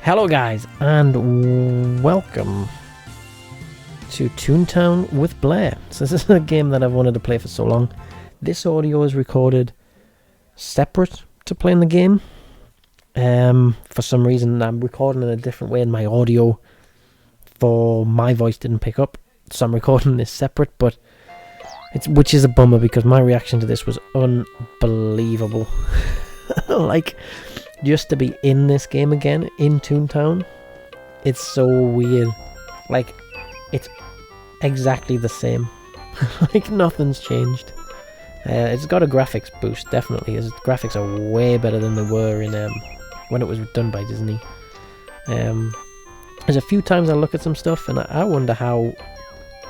Hello guys, and welcome to ToonTown with Blair. So this is a game that I've wanted to play for so long. This audio is recorded separate to playing the game. For some reason I'm recording in a different way and my audio for my voice didn't pick up. So I'm recording this separate, but which is a bummer because my reaction to this was unbelievable. Like, just to be in this game again, in Toontown, it's so weird. Like, it's exactly the same. Like, nothing's changed. It's got a graphics boost, definitely. Its graphics are way better than they were in when it was done by Disney. There's a few times I look at some stuff and I wonder how,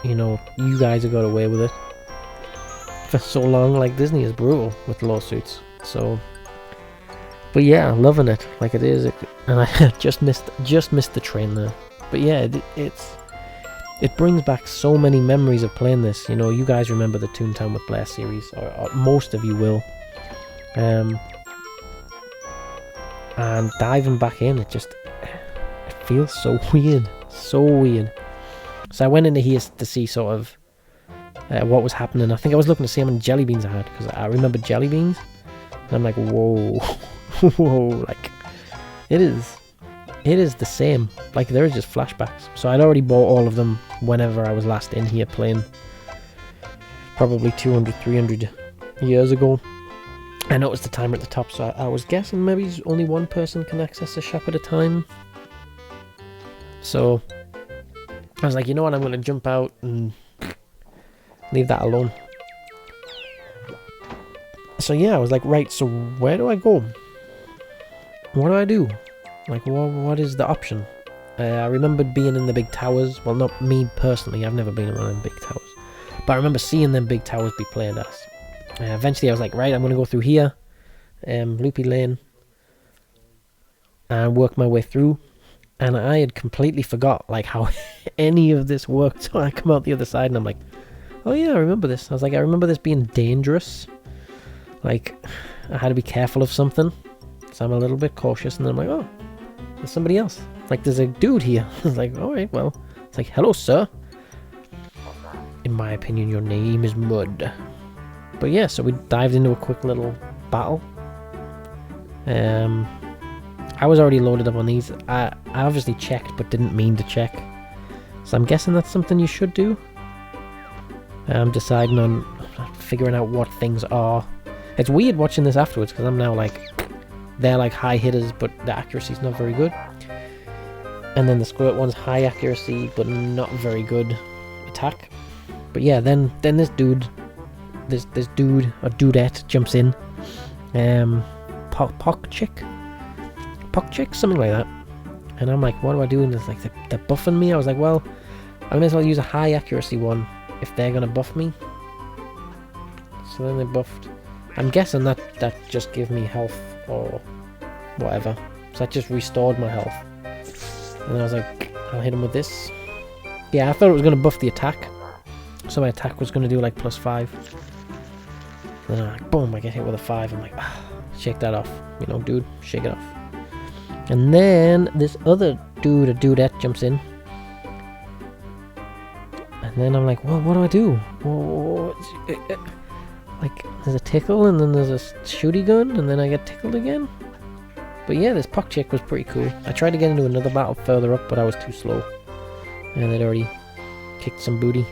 you guys have got away with it for so long. Like, Disney is brutal with lawsuits, so... But yeah, loving it like it is, and I just missed the train there. But yeah, it brings back so many memories of playing this. You guys remember the ToonTown with Blair series, or most of you will. And diving back in, it feels so weird, so weird. So I went into here to see sort of what was happening. I think I was looking to see how many jelly beans I had because I remember jelly beans, and I'm like, whoa. Whoa, like it is the same. Like, there is just flashbacks. So I'd already bought all of them whenever I was last in here playing, probably 200-300 years ago. I noticed the timer at the top, so I was guessing maybe only one person can access the shop at a time. So I was like, you know what, I'm going to jump out and leave that alone. So yeah, I was like, right, so where do I go? What do I do? Like, what is the option? I remembered being in the big towers. Well, not me personally. I've never been in one of them big towers. But I remember seeing them big towers be played as. Eventually, I was like, right, I'm going to go through here. Loopy Lane. And work my way through. And I had completely forgot, like, how any of this worked. So I come out the other side and I'm like, oh yeah, I remember this. I was like, I remember this being dangerous. Like, I had to be careful of something. So I'm a little bit cautious, and then I'm like, oh, there's somebody else. Like, there's a dude here. I was like, alright, well. It's like, hello, sir. In my opinion, your name is Mud. But yeah, so we dived into a quick little battle. I was already loaded up on these. I obviously checked, but didn't mean to check. So I'm guessing that's something you should do. I'm deciding on figuring out what things are. It's weird watching this afterwards, because I'm now like... They're like high hitters, but the accuracy's not very good. And then the squirt one's high accuracy, but not very good attack. But yeah, then this dude, this dude or dudette jumps in. Pock chick, something like that. And I'm like, what do I do? And it's like they're buffing me. I was like, well, I may as well use a high accuracy one if they're gonna buff me. So then they buffed. I'm guessing that just gave me health or whatever. So that just restored my health. And I was like, I'll hit him with this. Yeah, I thought it was going to buff the attack. So my attack was going to do like +5. And then I'm like, boom, I get hit with a 5. I'm like, shake that off. Dude, shake it off. And then this other dude, a dudette, jumps in. And then I'm like, well, what do I do? Whoa. Like, there's a tickle, and then there's a shooty gun, and then I get tickled again. But yeah, this Puck Chick was pretty cool. I tried to get into another battle further up, but I was too slow. And they'd already kicked some booty.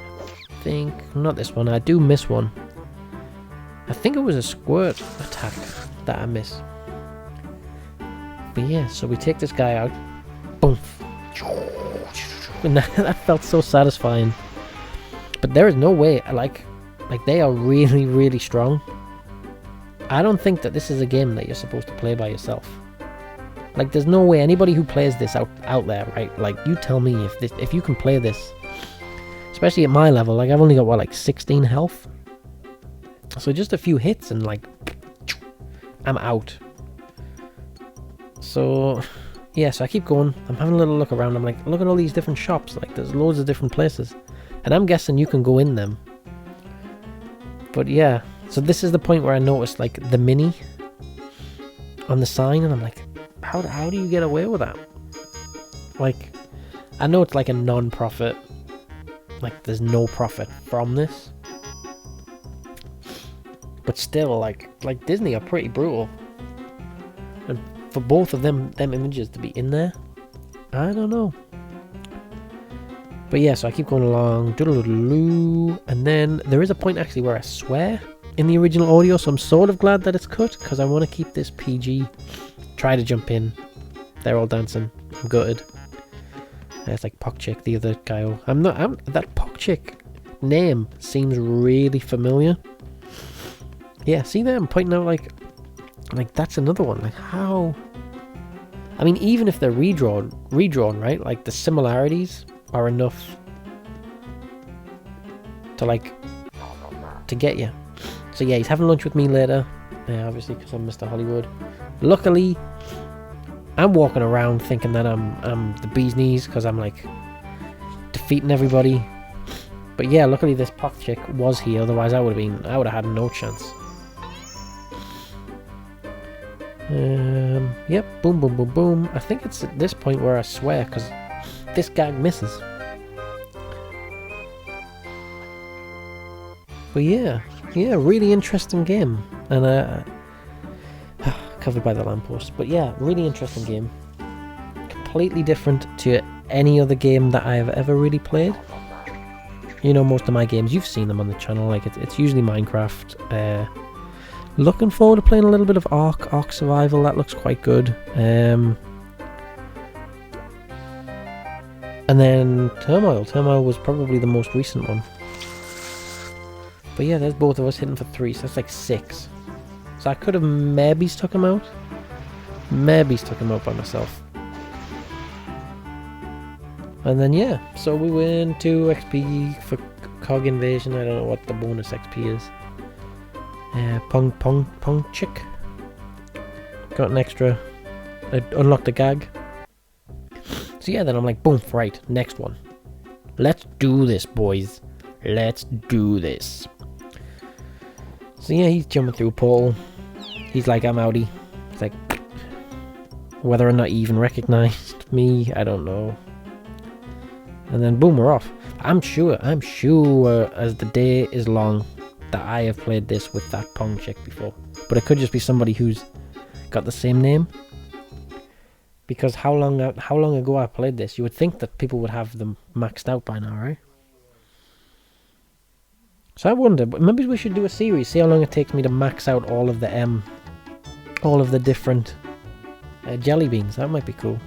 I think, not this one, I do miss one. I think it was a squirt attack that I miss. But yeah, so we take this guy out. Boom. And that felt so satisfying. But there is no way, like they are really, really strong. I don't think that this is a game that you're supposed to play by yourself. Like, there's no way anybody who plays this out there, right? Like, you tell me if you can play this, especially at my level. Like, I've only got like 16 health. So just a few hits and like, I'm out. So yeah, so I keep going. I'm having a little look around. I'm like, look at all these different shops. Like, there's loads of different places, and I'm guessing you can go in them. But yeah, so this is the point where I noticed like the mini on the sign, and I'm like, how do you get away with that? like, I know it's like a non-profit, like there's no profit from this, but still, like Disney are pretty brutal, and for both of them images to be in there, I don't know. But yeah, so I keep going along, and then there is a point actually where I swear in the original audio, so I'm sort of glad that it's cut, because I want to keep this PG. Try to jump in. They're all dancing. I'm gutted. It's like Pockchick, the other guy. That Pockchick name seems really familiar. Yeah, see there? I'm pointing out like that's another one. Like how? I mean, even if they're redrawn, right? Like the similarities are enough to get you. So yeah, he's having lunch with me later, obviously because I'm Mr. Hollywood. Luckily, I'm walking around thinking that I'm the bee's knees because I'm like defeating everybody. But yeah, luckily this Pock chick was here, otherwise I would have had no chance. Yep, boom, boom, boom, boom. I think it's at this point where I swear, because this gag misses. But yeah, really interesting game. And covered by the lamppost. But yeah, really interesting game. Completely different to any other game that I have ever really played. You know, most of my games, you've seen them on the channel. Like it's usually Minecraft. Looking forward to playing a little bit of Ark Survival. That looks quite good. And then Turmoil. Turmoil was probably the most recent one. But yeah, there's both of us hitting for 3, so that's like 6. So I could have maybe stuck him out. Maybe stuck him out by myself. And then yeah, so we win 2 XP for Cog Invasion. I don't know what the bonus XP is. Pong chick. Got an extra. I unlocked the gag. So yeah, then I'm like, boom, right, next one. Let's do this, boys. Let's do this. So yeah, he's jumping through a portal. He's like, I'm outie. It's like, whether or not he even recognized me, I don't know. And then boom, we're off. I'm sure as the day is long that I have played this with that Pong chick before. But it could just be somebody who's got the same name. Because how long ago I played this? You would think that people would have them maxed out by now, right? So I wonder, but maybe we should do a series, see how long it takes me to max out all of the different jelly beans. That might be cool.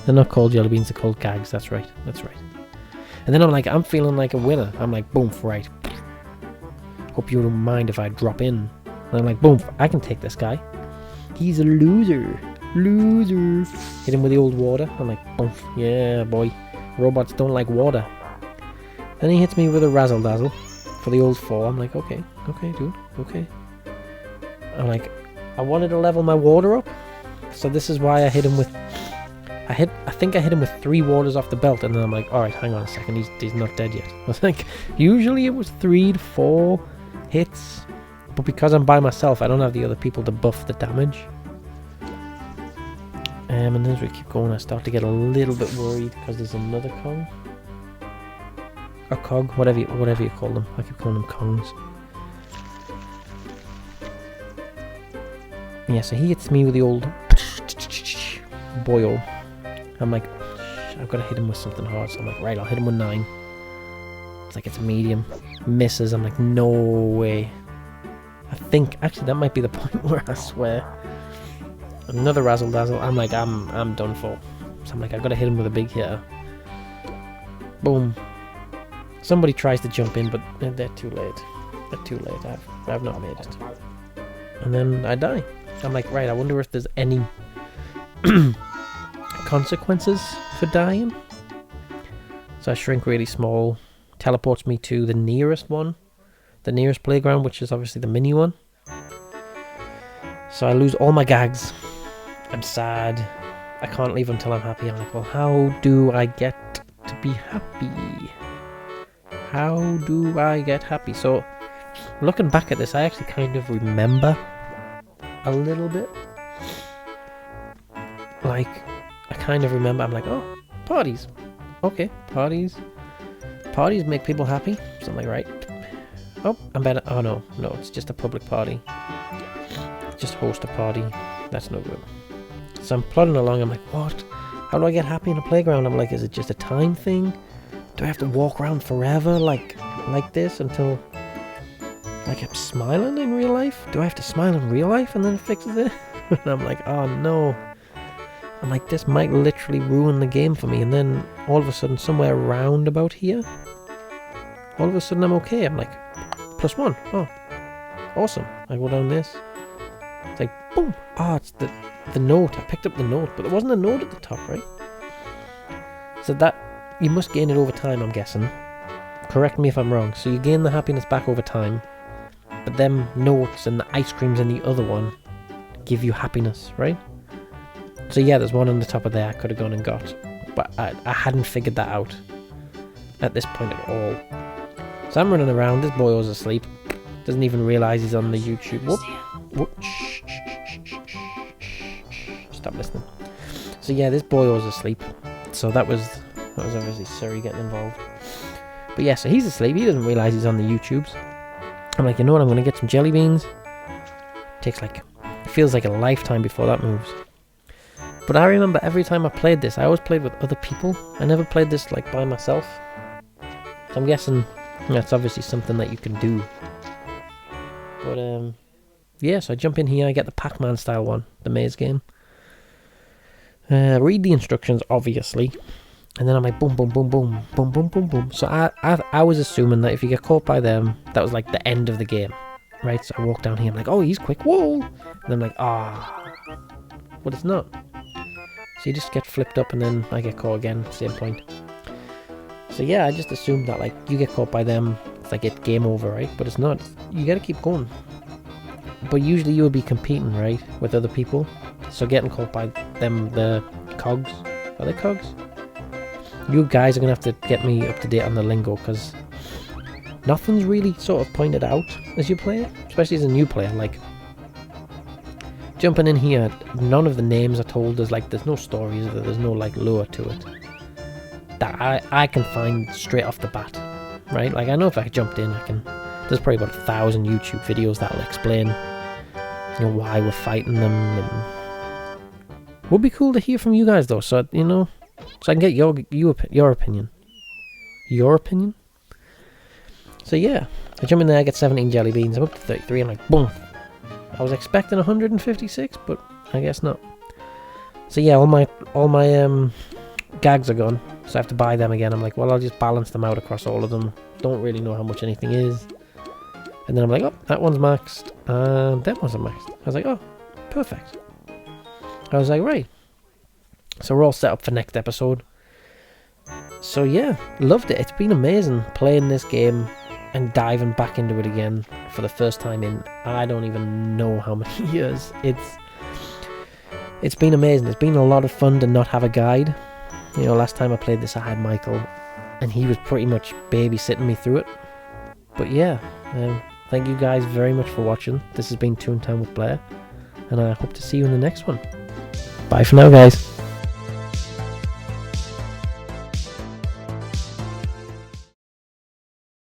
They're not called jelly beans, they're called gags. That's right. And then I'm feeling like a winner. I'm like, boom, right. Hope you don't mind if I drop in. And I'm like, boom, I can take this guy. He's a loser. Hit him with the old water. I'm like, boom, yeah, boy. Robots don't like water. Then he hits me with a razzle dazzle for the old 4. I'm like, okay, dude, okay. I'm like, I wanted to level my water up, so this is why I hit him with. I think I hit him with 3 waters off the belt, and then I'm like, all right, hang on a second, he's not dead yet. I was like, usually it was 3 to 4 hits, but because I'm by myself, I don't have the other people to buff the damage. And then as we keep going, I start to get a little bit worried because there's another Kong. Or Cog, whatever you call them. I keep calling them Kongs. Yeah, so he hits me with the old boyo. I'm like, I've got to hit him with something hard. So I'm like, right, I'll hit him with 9. It's like it's a medium. Misses. I'm like, no way. I think actually that might be the point where I swear. Another razzle dazzle. I'm like, I'm done for. So I'm like, I've got to hit him with a big hitter. Boom. Somebody tries to jump in, but they're too late. I've not made it. And then I die. I'm like, right, I wonder if there's any consequences for dying. So I shrink really small. Teleports me to the nearest one. The nearest playground, which is obviously the mini one. So I lose all my gags. I'm sad. I can't leave until I'm happy. I'm like, well, how do I get to be happy? How do I get happy? So, looking back at this, I actually kind of remember a little bit. Like, I kind of remember, I'm like, oh, parties. Okay, parties. Parties make people happy. So I'm like, right. Oh, I'm better. Oh, no, it's just a public party. Just host a party. That's no good. So I'm plodding along. I'm like, what? How do I get happy in a playground? I'm like, is it just a time thing? Do I have to walk around forever like this until like I'm smiling in real life? Do I have to smile in real life and then it fixes it? And I'm like, oh no. I'm like, this might literally ruin the game for me. And then all of a sudden, somewhere around about here, all of a sudden I'm okay. I'm like, +1. Oh, awesome. I go down this. It's like, boom. Oh, it's the note. I picked up the note, but there wasn't a note at the top, right? So that, you must gain it over time, I'm guessing. Correct me if I'm wrong. So you gain the happiness back over time, but them notes and the ice creams in the other one give you happiness, right? So yeah, there's one on the top of there I could have gone and got, but I hadn't figured that out at this point at all. So I'm running around, this boy was asleep, doesn't even realise he's on the YouTube. Whoop. Shh. Stop listening. So yeah, this boy was asleep, so that was obviously Surrey getting involved. But yeah, so he's asleep, he doesn't realise he's on the YouTubes. I'm like, you know what, I'm going to get some jelly beans. Takes like, it feels like a lifetime before that moves. But I remember every time I played this, I always played with other people. I never played this like by myself. So I'm guessing that's obviously something that you can do. But yeah, so I jump in here, I get the Pac-Man style one, the maze game. Read the instructions, obviously. And then I'm like, boom, boom, boom, boom, boom, boom, boom, boom. So I was assuming that if you get caught by them, that was like the end of the game. Right, so I walk down here, I'm like, oh, he's quick, whoa! And I'm like, but it's not. So you just get flipped up and then I get caught again, same point. So yeah, I just assumed that like you get caught by them, it's like it's game over, right? But it's not. You gotta keep going. But usually you would be competing, right, with other people. So getting caught by them, the cogs. Are they cogs? You guys are gonna have to get me up to date on the lingo, because nothing's really sort of pointed out as you play it, especially as a new player. Like, jumping in here, none of the names are told. There's no stories, there's no like lure to it that I can find straight off the bat, right? Like, I know if I jumped in, there's probably about 1,000 YouTube videos that'll explain, you know, why we're fighting them, and would be cool to hear from you guys though, so you know, so I can get your opinion. Your opinion? So yeah, I jump in there, I get 17 jelly beans, I'm up to 33, I'm like, boom. I was expecting 156, but I guess not. So yeah, all my gags are gone, so I have to buy them again. I'm like, well, I'll just balance them out across all of them. Don't really know how much anything is. And then I'm like, oh, that one's maxed, and that one's maxed. I was like, oh, perfect. I was like, right. So we're all set up for next episode. So yeah, loved it. It's been amazing playing this game and diving back into it again for the first time in I don't even know how many years. It's been amazing. It's been a lot of fun to not have a guide. You know, last time I played this I had Michael and he was pretty much babysitting me through it. But yeah, thank you guys very much for watching. This has been ToonTown with Blair, and I hope to see you in the next one. Bye for now, guys.